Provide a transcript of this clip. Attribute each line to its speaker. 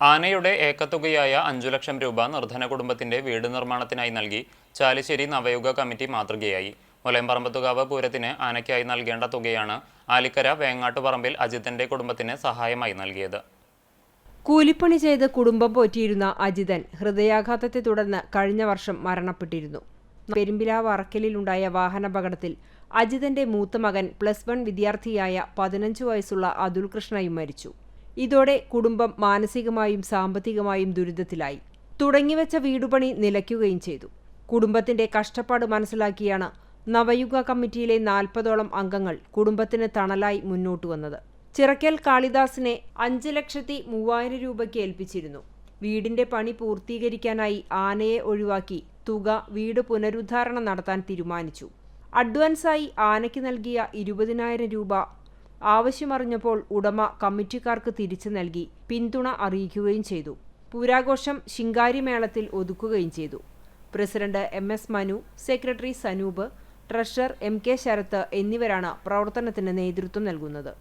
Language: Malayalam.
Speaker 1: ആനയുടെ ഏക്കത്തുകയായ 5 ലക്ഷം രൂപ നിർധന കുടുംബത്തിന്റെ വീട് നിർമ്മാണത്തിനായി നൽകി ചാലിശ്ശേരി നവയുഗ കമ്മിറ്റി മാതൃകയായി. ഒലയംപറമ്പത്തുകാവ് പൂരത്തിന് ആനയ്ക്കായി നൽകേണ്ട തുകയാണ് ആലിക്കര വേങ്ങാട്ടുപറമ്പിൽ അജിതന്റെ കുടുംബത്തിന് സഹായമായി നൽകിയത്.
Speaker 2: കൂലിപ്പണി ചെയ്ത് കുടുംബം പോറ്റിയിരുന്ന അജിതൻ ഹൃദയാഘാതത്തെ തുടർന്ന് കഴിഞ്ഞ വർഷം മരണപ്പെട്ടിരുന്നു. പെരുമ്പിലാവ് അറക്കലിലുണ്ടായ വാഹനാപകടത്തിൽ അജിതന്റെ മൂത്ത മകൻ +1 വിദ്യാർത്ഥിയായ 15 വയസ്സുള്ള അതുൽ കൃഷ്ണയും മരിച്ചു. ഇതോടെ കുടുംബം മാനസികമായും സാമ്പത്തികമായും ദുരിതത്തിലായി. തുടങ്ങിവെച്ച വീടുപണി നിലയ്ക്കുകയും ചെയ്തു. കുടുംബത്തിന്റെ കഷ്ടപ്പാട് മനസ്സിലാക്കിയാണ് നവയുഗ കമ്മിറ്റിയിലെ 40ഓളം അംഗങ്ങൾ കുടുംബത്തിന് തണലായി മുന്നോട്ടുവന്നത്. ചിറക്കൽ കാളിദാസിനെ 5,03,000 രൂപയ്ക്ക് ഏൽപ്പിച്ചിരുന്നു. വീടിന്റെ പണി പൂർത്തീകരിക്കാനായി ആനയെ ഒഴിവാക്കി തുക വീട് പുനരുദ്ധാരണം നടത്താൻ തീരുമാനിച്ചു. അഡ്വാൻസായി ആനയ്ക്ക് നൽകിയ 20,000 രൂപ ആവശ്യമറിഞ്ഞപ്പോൾ ഉടമ കമ്മിറ്റിക്കാർക്ക് തിരിച്ചു നൽകി പിന്തുണ അറിയിക്കുകയും ചെയ്തു. പൂരാഘോഷം ശിങ്കാരിമേളത്തിൽ ഒതുക്കുകയും ചെയ്തു. President MS Manu, secretary Sanoop, treasurer MK Sarath എന്നിവരാണ് പ്രവർത്തനത്തിന് നേതൃത്വം നൽകുന്നത്.